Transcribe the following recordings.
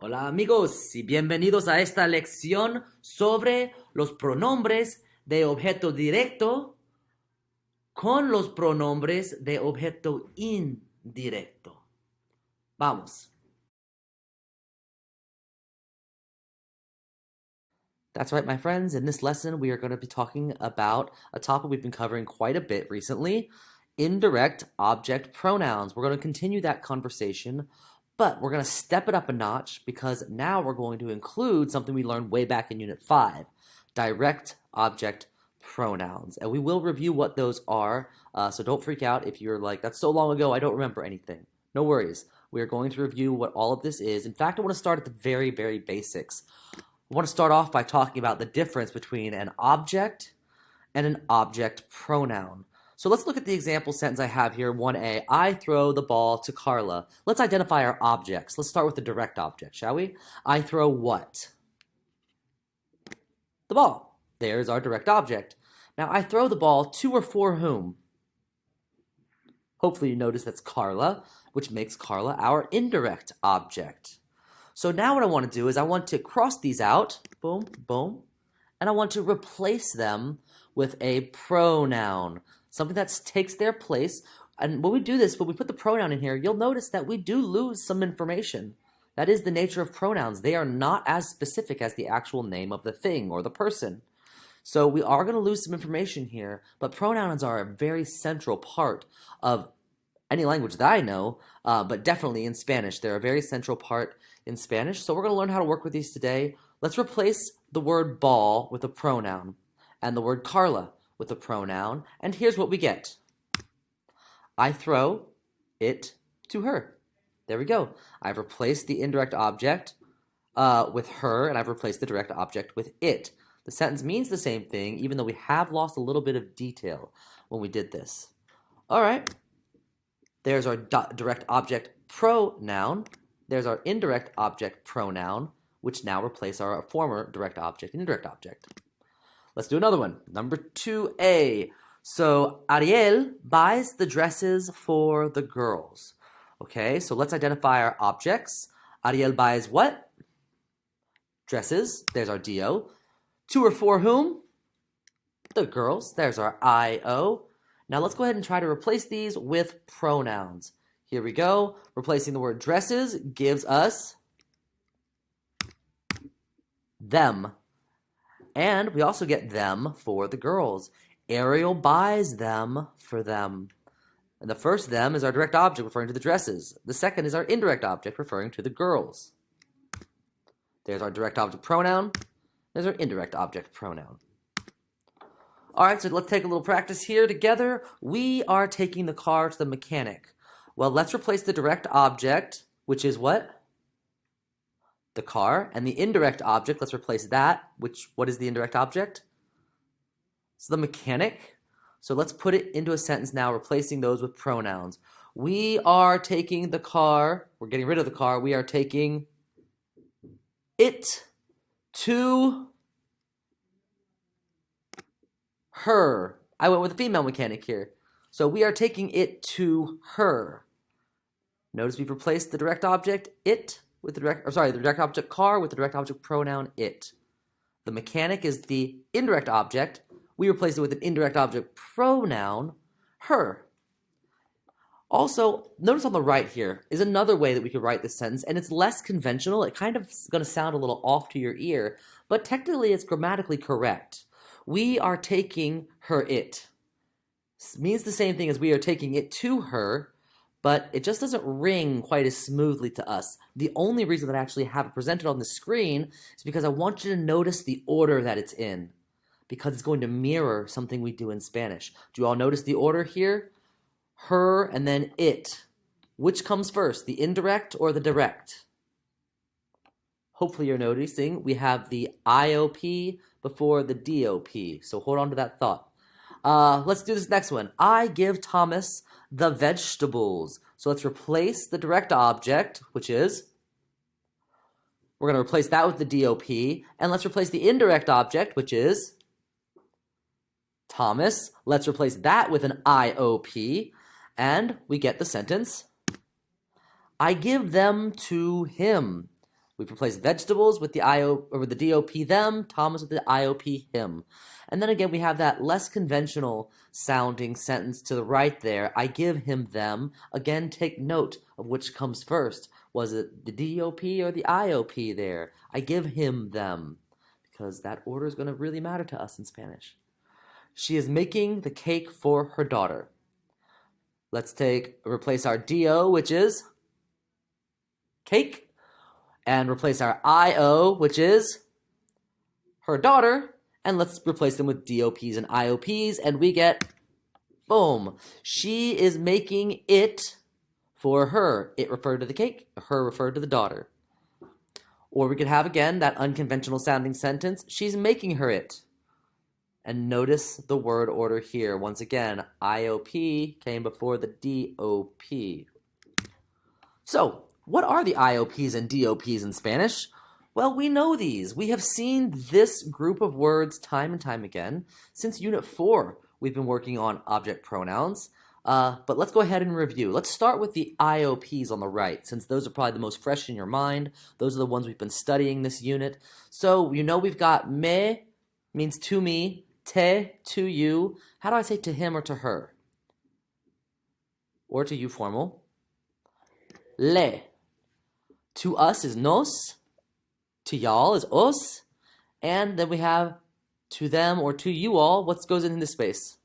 Hola amigos y bienvenidos a esta lección sobre los pronombres de objeto directo con los pronombres de objeto indirecto. Vamos. That's right, my friends. In this lesson, we are going to be talking about a topic we've been covering quite a bit recently, indirect object pronouns. We're going to continue that conversation, but we're going to step it up a notch because now we're going to include something we learned way back in Unit 5, direct object pronouns. And we will review what those are, so don't freak out if you're like, that's so long ago, I don't remember anything. No worries. We are going to review what all of this is. In fact, I want to start at the very, very basics. I want to start off by talking about the difference between an object and an object pronoun. So let's look at the example sentence I have here, 1a. I throw the ball to Carla. Let's identify our objects. Let's start with the direct object, shall we? I throw what? The ball. There's our direct object. Now, I throw the ball to or for whom? Hopefully you notice that's Carla, which makes Carla our indirect object. So now what I want to do is I want to cross these out, boom, boom, and I want to replace them with a pronoun, something that takes their place. And when we do this, when we put the pronoun in here, you'll notice that we do lose some information. That is the nature of pronouns. They are not as specific as the actual name of the thing or the person. So we are going to lose some information here, but pronouns are a very central part of any language that I know, but definitely in Spanish. They're a very central part in Spanish, so we're going to learn how to work with these today. Let's replace the word ball with a pronoun and the word Carla with a pronoun, and here's what we get. I throw it to her. There we go. I've replaced the indirect object with her, and I've replaced the direct object with it. The sentence means the same thing, even though we have lost a little bit of detail when we did this. All right. There's our direct object pronoun. There's our indirect object pronoun, which now replace our former direct object and indirect object. Let's do another one. Number 2a. So Ariel buys the dresses for the girls. Okay, so let's identify our objects. Ariel buys what? Dresses. There's our DO. To or for whom? The girls. There's our IO. Now let's go ahead and try to replace these with pronouns. Here we go. Replacing the word dresses gives us them. And we also get them for the girls. Ariel buys them for them. And the first them is our direct object referring to the dresses. The second is our indirect object referring to the girls. There's our direct object pronoun. There's our indirect object pronoun. All right, so let's take a little practice here together. We are taking the car to the mechanic. Well, let's replace the direct object, which is what? The car. And the indirect object, let's replace that, what is the indirect object? It's the mechanic. So let's put it into a sentence now, replacing those with pronouns. We are taking the car, we're getting rid of the car, we are taking it to her. I went with a female mechanic here. So we are taking it to her. Notice we've replaced the direct object it with the direct object car with the direct object pronoun it. The mechanic is the indirect object. We replace it with an indirect object pronoun her. Also, notice on the right here is another way that we could write this sentence, and it's less conventional. It kind of is going to sound a little off to your ear, but technically it's grammatically correct. We are taking her it. It means the same thing as we are taking it to her, but it just doesn't ring quite as smoothly to us. The only reason that I actually have it presented on the screen is because I want you to notice the order that it's in, because it's going to mirror something we do in Spanish. Do you all notice the order here? Her and then it. Which comes first, the indirect or the direct? Hopefully you're noticing we have the IOP before the DOP, so hold on to that thought. Let's do this next one. I give Thomas the vegetables. So let's replace the direct object, which is, we're going to replace that with the DOP, and let's replace the indirect object, which is Thomas. Let's replace that with an IOP, and we get the sentence, I give them to him. We've replaced vegetables with the IO or with the DOP them, Thomas with the IOP him. And then again, we have that less conventional sounding sentence to the right there. I give him them. Again, take note of which comes first. Was it the DOP or the IOP there? I give him them. Because that order is going to really matter to us in Spanish. She is making the cake for her daughter. Let's replace our DO, which is cake, and replace our IO, which is her daughter, and let's replace them with DOPs and IOPs, and we get, boom, she is making it for her. It referred to the cake, her referred to the daughter. Or we could have, again, that unconventional sounding sentence, she's making her it. And notice the word order here. Once again, IOP came before the DOP. So, what are the IOPs and DOPs in Spanish? Well, we know these. We have seen this group of words time and time again. Since Unit 4, we've been working on object pronouns. But let's go ahead and review. Let's start with the IOPs on the right, since those are probably the most fresh in your mind. Those are the ones we've been studying this unit. So, you know we've got me, means to me, te, to you. How do I say to him or to her? Or to you formal. Le. To us is nos, to y'all is os, and then we have to them or to you all. What goes in this space?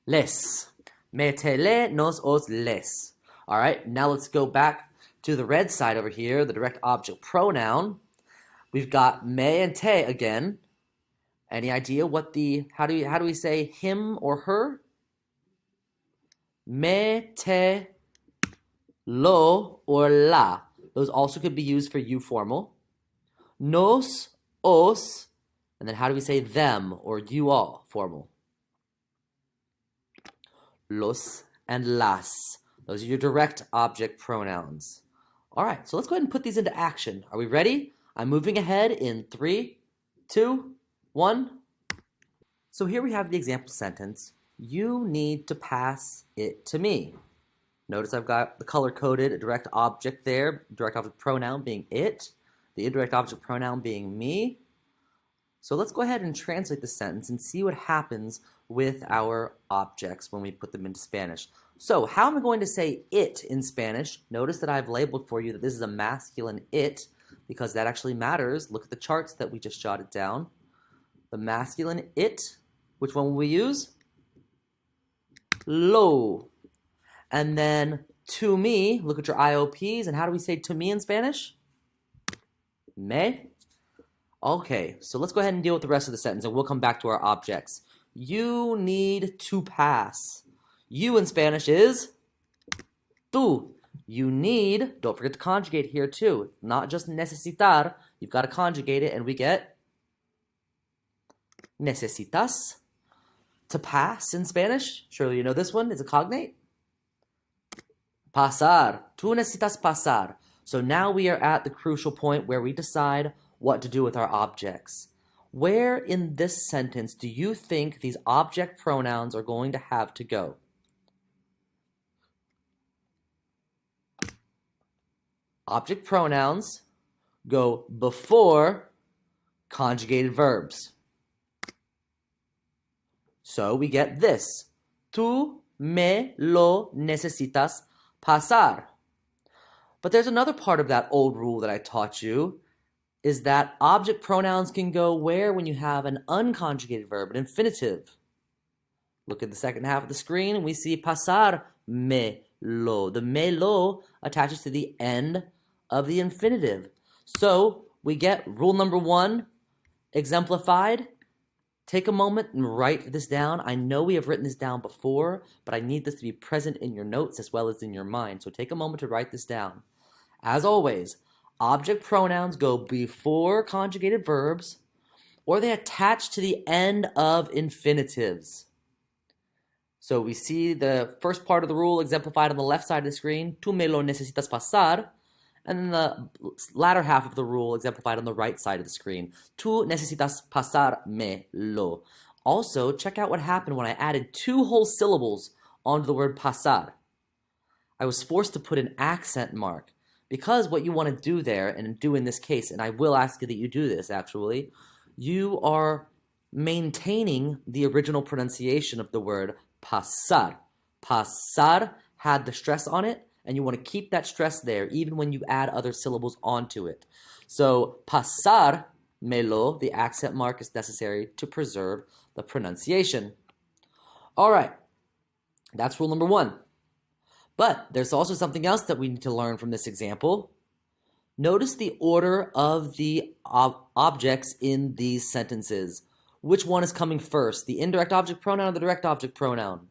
Les. Me, te, le, nos, os, les. All right, now let's go back to the red side over here, the direct object pronoun. We've got me and te again. Any idea what how do we say him or her? Me, te, lo, or la. Those also could be used for you formal. Nos, os, and then how do we say them or you all formal? Los and las. Those are your direct object pronouns. All right, so let's go ahead and put these into action. Are we ready? I'm moving ahead in 3, 2, 1. So here we have the example sentence. You need to pass it to me. Notice I've got the color-coded direct object there, direct object pronoun being it, the indirect object pronoun being me. So let's go ahead and translate the sentence and see what happens with our objects when we put them into Spanish. So how am I going to say it in Spanish? Notice that I've labeled for you that this is a masculine it because that actually matters. Look at the charts that we just jotted down. The masculine it, which one will we use? Lo. And then to me, look at your IOPs, and how do we say to me in Spanish? Me. Okay, so let's go ahead and deal with the rest of the sentence, and we'll come back to our objects. You need to pass. You in Spanish is tú. You need, don't forget to conjugate here too. Not just necesitar, you've got to conjugate it, and we get necesitas. To pass in Spanish, surely you know this one, is a cognate. Pasar. Tú necesitas pasar. So now we are at the crucial point where we decide what to do with our objects. Where in this sentence do you think these object pronouns are going to have to go? Object pronouns go before conjugated verbs. So we get this. Tú me lo necesitas pasar. But there's another part of that old rule that I taught you, is that object pronouns can go where when you have an unconjugated verb, an infinitive. Look at the second half of the screen and we see pasar me lo. The me lo attaches to the end of the infinitive. So we get rule number 1 exemplified. Take a moment and write this down. I know we have written this down before, but I need this to be present in your notes as well as in your mind. So take a moment to write this down. As always, object pronouns go before conjugated verbs, or they attach to the end of infinitives. So we see the first part of the rule exemplified on the left side of the screen, tú me lo necesitas pasar, and then the latter half of the rule exemplified on the right side of the screen. Tú necesitas pasarme lo. Also, check out what happened when I added 2 whole syllables onto the word pasar. I was forced to put an accent mark. Because what you want to do there, and do in this case, and I will ask you that you do this actually, you are maintaining the original pronunciation of the word pasar. Pasar had the stress on it, and you want to keep that stress there even when you add other syllables onto it. So pasar melo, the accent mark is necessary to preserve the pronunciation. All right, that's rule number 1. But there's also something else that we need to learn from this example. Notice the order of the objects in these sentences. Which one is coming first, the indirect object pronoun or the direct object pronoun?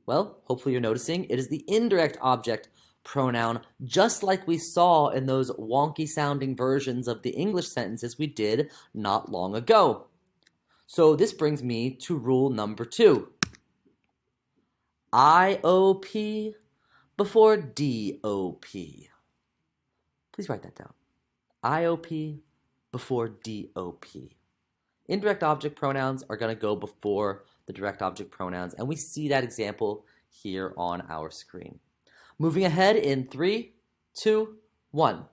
Well, hopefully you're noticing it is the indirect object pronoun, just like we saw in those wonky sounding versions of the English sentences we did not long ago. So this brings me to rule number 2. IOP before DOP. Please write that down. IOP before DOP. Indirect object pronouns are going to go before the direct object pronouns, and we see that example here on our screen. Moving ahead in 3, 2, 1.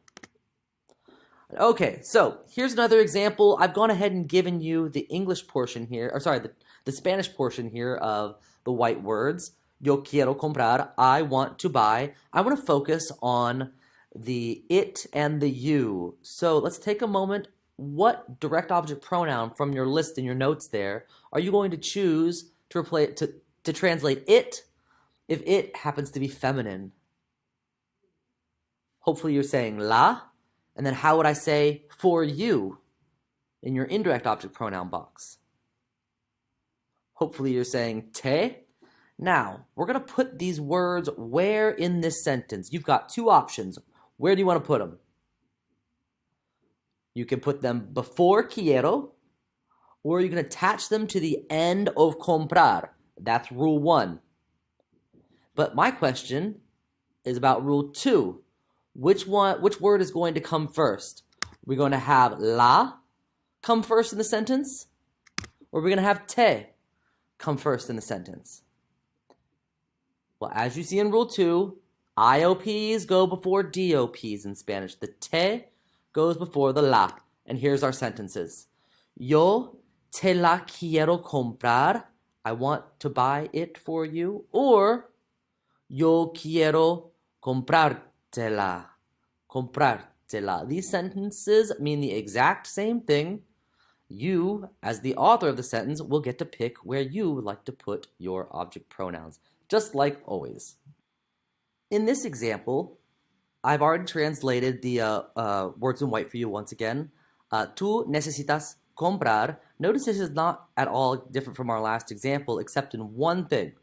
Okay, so here's another example. I've gone ahead and given you the English portion here, or sorry, the Spanish portion here of the white words. Yo quiero comprar, I want to buy. I want to focus on the it and the you. So let's take a moment. What direct object pronoun from your list in your notes there are you going to choose to replace to translate it if it happens to be feminine? Hopefully you're saying la, and then how would I say for you in your indirect object pronoun box? Hopefully you're saying te. Now, we're going to put these words where in this sentence? You've got 2 options. Where do you want to put them? You can put them before quiero, or you can attach them to the end of comprar. That's rule 1. But my question is about rule 2. Which word is going to come first? We're going to have la come first in the sentence, or we're going to have te come first in the sentence? Well, as you see in rule 2, IOPs go before DOPs in Spanish. The te goes before the la. And here's our sentences. Yo te la quiero comprar. I want to buy it for you. Or yo quiero comprártela. Comprártela. These sentences mean the exact same thing. You, as the author of the sentence, will get to pick where you would like to put your object pronouns, just like always. In this example, I've already translated the words in white for you once again. Tú necesitas comprar. Notice this is not at all different from our last example, except in one thing.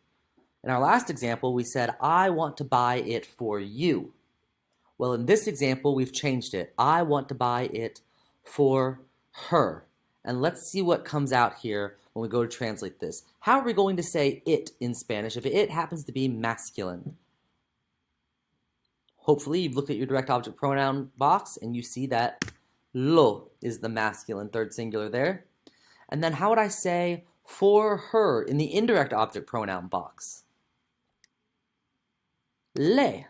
In our last example, we said, I want to buy it for you. Well, in this example, we've changed it. I want to buy it for her. And let's see what comes out here when we go to translate this. How are we going to say it in Spanish if it happens to be masculine? Hopefully you've looked at your direct object pronoun box and you see that lo is the masculine third singular there. And then how would I say for her in the indirect object pronoun box? Le.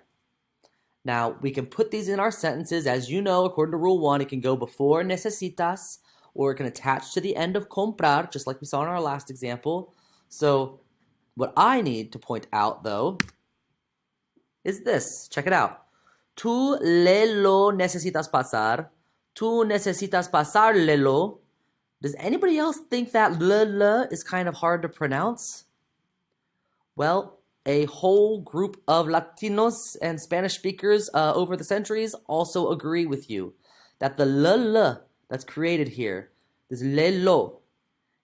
Now, we can put these in our sentences. As you know, according to Rule 1, it can go before necesitas, or it can attach to the end of comprar, just like we saw in our last example. So what I need to point out, though, is this. Check it out. Tú le lo necesitas pasar. Tú necesitas pasarlelo. Does anybody else think that l is kind of hard to pronounce? Well, a whole group of Latinos and Spanish speakers over the centuries also agree with you that the l that's created here, this lelo,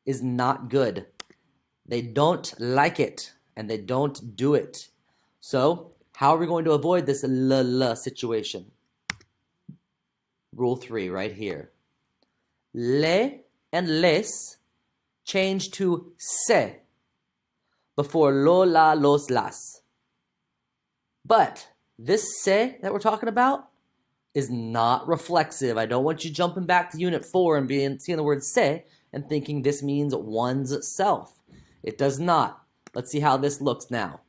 is not good. They don't like it, and they don't do it. So, how are we going to avoid this l situation? Rule 3 right here. Le and les change to se before lo, la, los, las. But this se that we're talking about is not reflexive. I don't want you jumping back to Unit 4 and seeing the word se and thinking this means one's self. It does not. Let's see how this looks now.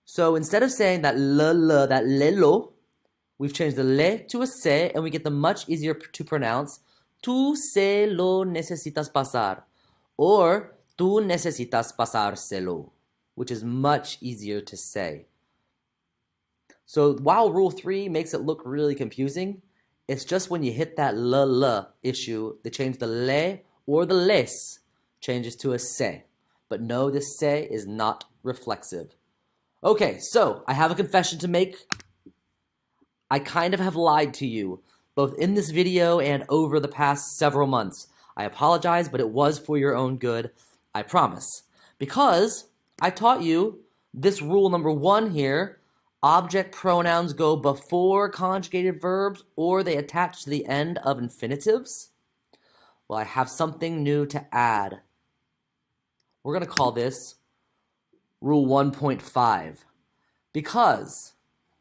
So instead of saying that that lelo, we've changed the le to a se, and we get the much easier to pronounce tú se lo necesitas pasar, or tú necesitas pasárselo, which is much easier to say. So while Rule 3 makes it look really confusing, it's just when you hit that l issue, they change the le or the les changes to a se. But no, this se is not reflexive. Okay, so I have a confession to make. I kind of have lied to you, both in this video and over the past several months. I apologize, but it was for your own good, I promise. Because I taught you this rule number 1 here, object pronouns go before conjugated verbs or they attach to the end of infinitives. Well, I have something new to add. We're going to call this Rule 1.5 because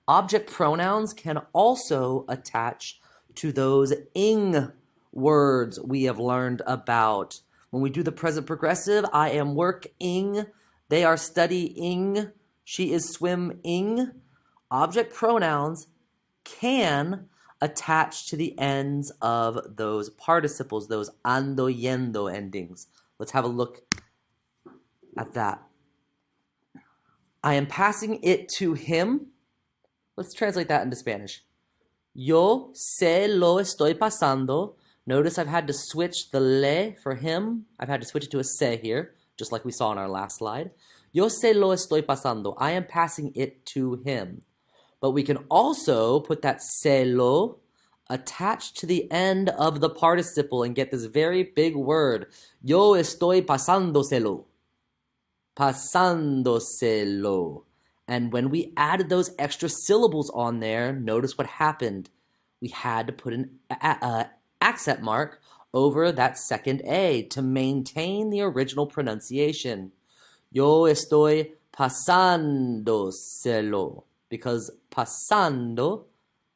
object pronouns can also attach to those ing words we have learned about. When we do the present progressive, I am working, they are studying, she is swimming. Object pronouns can attach to the ends of those participles, those ando, yendo endings. Let's have a look at that. I am passing it to him. Let's translate that into Spanish. Yo se lo estoy pasando. Notice I've had to switch the le for him. I've had to switch it to a se here, just like we saw in our last slide. Yo se lo estoy pasando. I am passing it to him. But we can also put that se lo attached to the end of the participle and get this very big word. Yo estoy pasándoselo. Pasándoselo. And when we added those extra syllables on there, notice what happened. We had to put an accent mark over that second A to maintain the original pronunciation. Yo estoy pasándoselo. Because pasando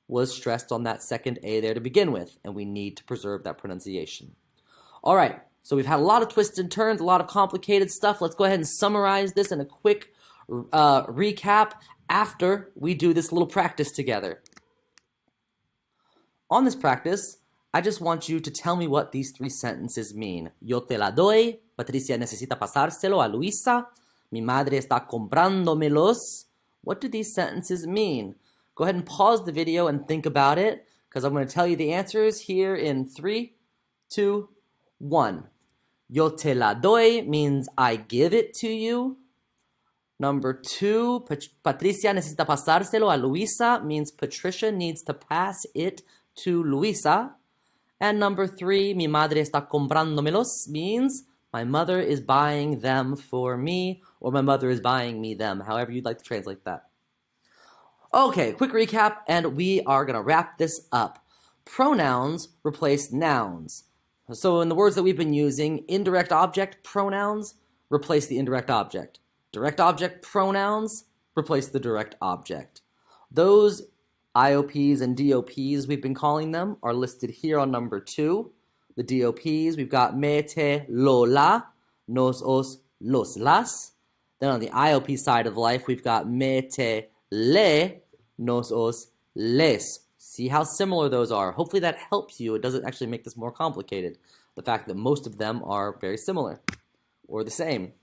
was stressed on that second A there to begin with, and we need to preserve that pronunciation. All right, so we've had a lot of twists and turns, a lot of complicated stuff. Let's go ahead and summarize this in a quick recap after we do this little practice together. On this practice, I just want you to tell me what these 3 sentences mean. Yo te la doy, Patricia necesita pasárselo a Luisa, mi madre está comprándomelos. What do these sentences mean? Go ahead and pause the video and think about it, because I'm going to tell you the answers here in 3, 2, 1. Yo te la doy means I give it to you. Number 2, Patricia necesita pasárselo a Luisa means Patricia needs to pass it to Luisa. And number 3, mi madre está comprándomelos means my mother is buying them for me, or my mother is buying me them, however you'd like to translate that. Okay, quick recap, and we are going to wrap this up. Pronouns replace nouns. So in the words that we've been using, indirect object pronouns replace the indirect object. Direct object pronouns replace the direct object. Those IOPs and DOPs we've been calling them are listed here on number 2. The DOPs, we've got me, te, lo, la, nos, os, los, las. Then on the IOP side of life, we've got me, te, le, nos, os, les. See how similar those are. Hopefully that helps you. It doesn't actually make this more complicated. The fact that most of them are very similar or the same.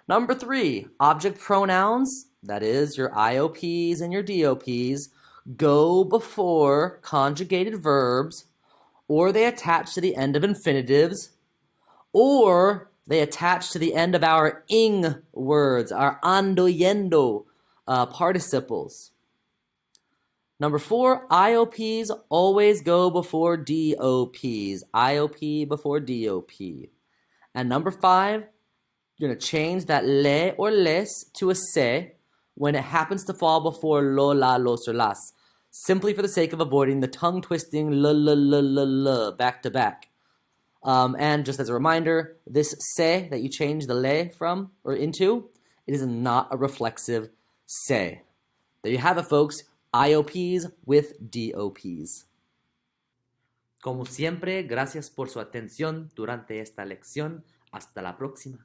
Number 3, object pronouns, that is your IOPs and your DOPs, go before conjugated verbs, or they attach to the end of infinitives, or they attach to the end of our ing words, our ando, yendo participles. Number 4, IOPs always go before DOPs. IOP before DOP. And number 5, you're going to change that le or les to a se when it happens to fall before lo, la, los, or las, simply for the sake of avoiding the tongue-twisting l back to back. And just as a reminder, this se that you change the le from or into, it is not a reflexive se. There you have it, folks. IOPs with DOPs. Como siempre, gracias por su atención durante esta lección. Hasta la próxima.